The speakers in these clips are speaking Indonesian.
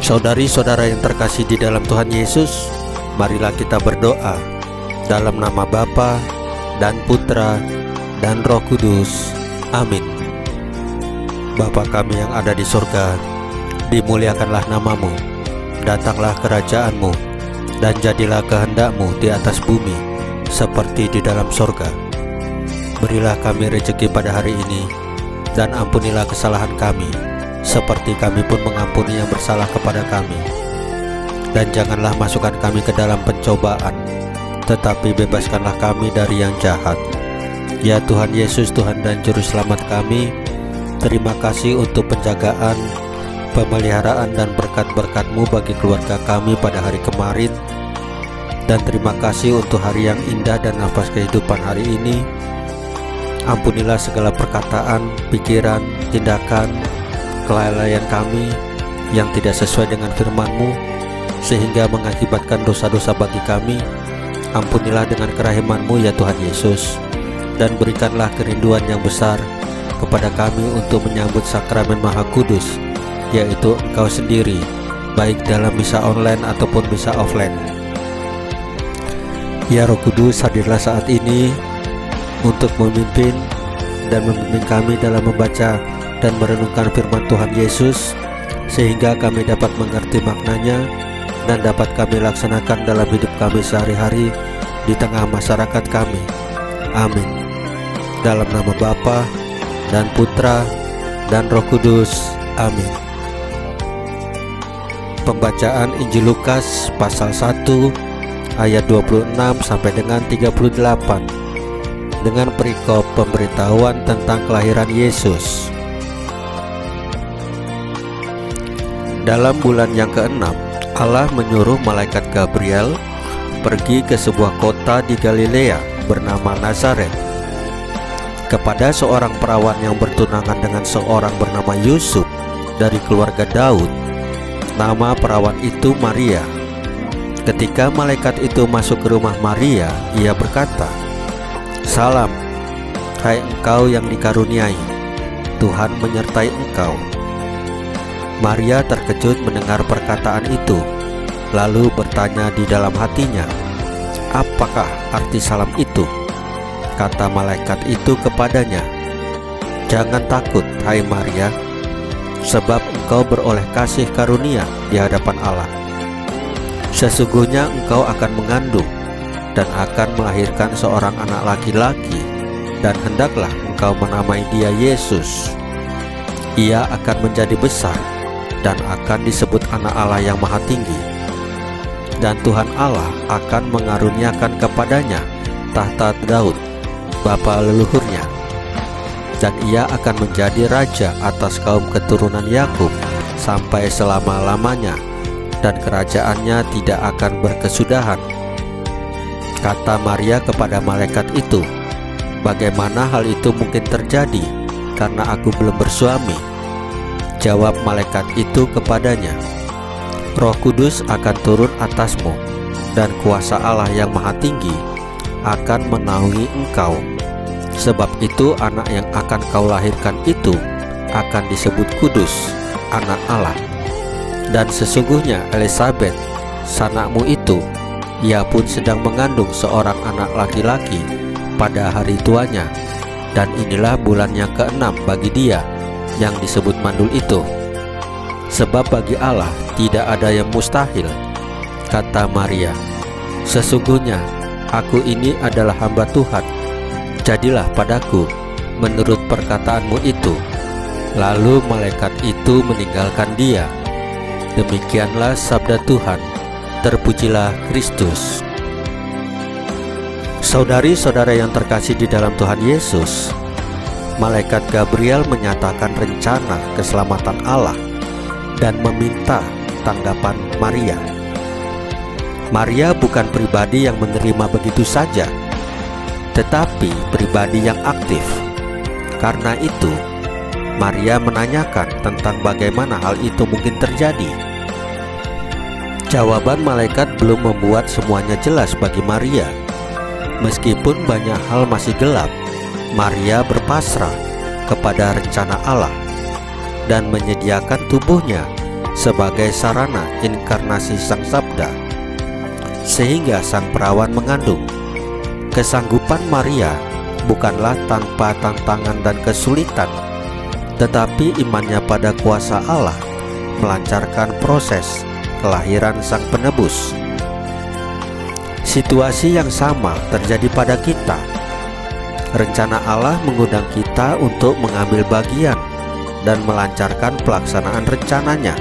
Saudari-saudara yang terkasih di dalam Tuhan Yesus, marilah kita berdoa dalam nama Bapa dan Putra dan Roh Kudus. Amin. Bapa kami yang ada di surga, dimuliakanlah namamu, datanglah kerajaan-Mu, dan jadilah kehendak-Mu di atas bumi seperti di dalam surga. Berilah kami rezeki pada hari ini, dan ampunilah kesalahan kami, seperti kami pun mengampuni yang bersalah kepada kami. Dan janganlah masukkan kami ke dalam pencobaan, tetapi bebaskanlah kami dari yang jahat. Ya Tuhan Yesus, Tuhan dan Juru Selamat kami, terima kasih untuk penjagaan, pemeliharaan dan berkat-berkat-Mu bagi keluarga kami pada hari kemarin. Dan terima kasih untuk hari yang indah dan nafas kehidupan hari ini. Ampunilah segala perkataan, pikiran, tindakan, kelalaian kami yang tidak sesuai dengan firman-Mu, sehingga mengakibatkan dosa-dosa bagi kami. Ampunilah dengan kerahiman-Mu ya Tuhan Yesus, dan berikanlah kerinduan yang besar kepada kami untuk menyambut sakramen Maha Kudus, yaitu Engkau sendiri, baik dalam misa online ataupun misa offline. Ya Roh Kudus, hadirlah saat ini untuk memimpin dan membimbing kami dalam membaca dan merenungkan firman Tuhan Yesus, sehingga kami dapat mengerti maknanya dan dapat kami laksanakan dalam hidup kami sehari-hari di tengah masyarakat kami. Amin. Dalam nama Bapa dan Putra dan Roh Kudus. Amin. Pembacaan Injil Lukas pasal 1 ayat 26 sampai dengan 38 dengan perikop pemberitahuan tentang kelahiran Yesus. Dalam bulan yang ke-6, Allah menyuruh malaikat Gabriel pergi ke sebuah kota di Galilea bernama Nazaret, kepada seorang perawan yang bertunangan dengan seorang bernama Yusuf dari keluarga Daud. Nama perawan itu Maria. Ketika malaikat itu masuk ke rumah Maria, ia berkata, "Salam, hai engkau yang dikaruniai, Tuhan menyertai engkau." Maria terkejut mendengar perkataan itu, lalu bertanya di dalam hatinya, "Apakah arti salam itu?" Kata malaikat itu kepadanya, "Jangan takut, hai Maria, sebab engkau beroleh kasih karunia di hadapan Allah. Sesungguhnya engkau akan mengandung dan akan melahirkan seorang anak laki-laki, dan hendaklah engkau menamai dia Yesus. Ia akan menjadi besar dan akan disebut Anak Allah yang Maha Tinggi. Dan Tuhan Allah akan mengaruniakan kepadanya tahta Daud, bapa leluhurnya, dan ia akan menjadi raja atas kaum keturunan Yakub sampai selama-lamanya, dan kerajaannya tidak akan berkesudahan." Kata Maria kepada malaikat itu, "Bagaimana hal itu mungkin terjadi, karena aku belum bersuami?" Jawab malaikat itu kepadanya, "Roh Kudus akan turun atasmu, dan kuasa Allah yang Maha Tinggi akan menaungi engkau. Sebab itu anak yang akan kau lahirkan itu akan disebut kudus, Anak Allah. Dan sesungguhnya Elisabet, sanakmu itu, ia pun sedang mengandung seorang anak laki-laki pada hari tuanya, dan inilah bulan yang ke-6 bagi dia yang disebut mandul itu. Sebab bagi Allah tidak ada yang mustahil." Kata Maria, "Sesungguhnya aku ini adalah hamba Tuhan, jadilah padaku menurut perkataanmu itu." Lalu malaikat itu meninggalkan dia. Demikianlah sabda Tuhan. Terpujilah Kristus. Saudari-saudara yang terkasih di dalam Tuhan Yesus, malaikat Gabriel menyatakan rencana keselamatan Allah dan meminta tanggapan Maria. Maria bukan pribadi yang menerima begitu saja, tetapi pribadi yang aktif. Karena itu, Maria menanyakan tentang bagaimana hal itu mungkin terjadi. Jawaban malaikat belum membuat semuanya jelas bagi Maria. Meskipun banyak hal masih gelap, Maria berpasrah kepada rencana Allah dan menyediakan tubuhnya sebagai sarana inkarnasi Sang Sabda, sehingga Sang Perawan mengandung. Kesanggupan Maria bukanlah tanpa tantangan dan kesulitan, tetapi imannya pada kuasa Allah melancarkan proses kelahiran Sang Penebus. Situasi yang sama terjadi pada kita. Rencana Allah mengundang kita untuk mengambil bagian dan melancarkan pelaksanaan rencananya.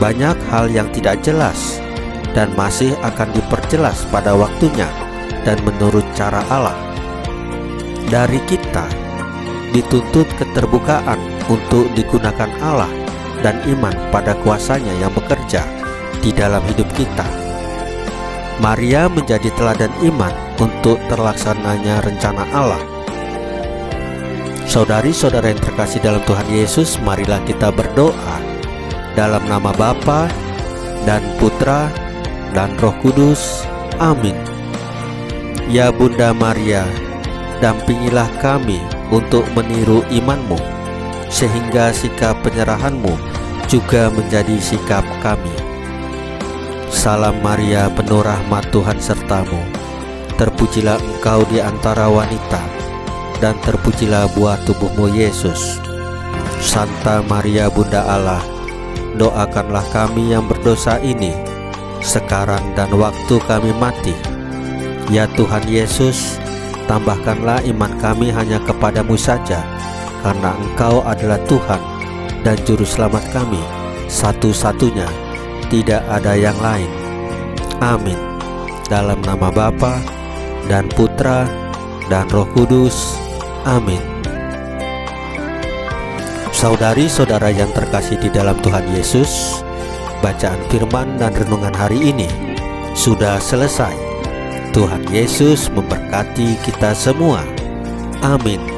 Banyak hal yang tidak jelas dan masih akan diperjelas pada waktunya dan menurut cara Allah. Dari kita dituntut keterbukaan untuk digunakan Allah dan iman pada kuasanya yang bekerja di dalam hidup kita. Maria menjadi teladan iman untuk terlaksananya rencana Allah. Saudari-saudara yang terkasih dalam Tuhan Yesus, marilah kita berdoa dalam nama Bapa dan Putra dan Roh Kudus. Amin. Ya Bunda Maria, dampingilah kami untuk meniru iman-Mu, sehingga sikap penyerahan-Mu juga menjadi sikap kami. Salam Maria, penuh rahmat, Tuhan sertamu. Terpujilah engkau di antara wanita, dan terpujilah buah tubuhmu Yesus. Santa Maria Bunda Allah, doakanlah kami yang berdosa ini, sekarang dan waktu kami mati. Ya Tuhan Yesus, tambahkanlah iman kami hanya kepadamu saja, karena Engkau adalah Tuhan dan Juru Selamat kami, satu-satunya, tidak ada yang lain. Amin. Dalam nama Bapa dan Putra dan Roh Kudus. Amin. Saudari-saudara yang terkasih di dalam Tuhan Yesus, bacaan firman dan renungan hari ini sudah selesai. Tuhan Yesus memberkati kita semua. Amin.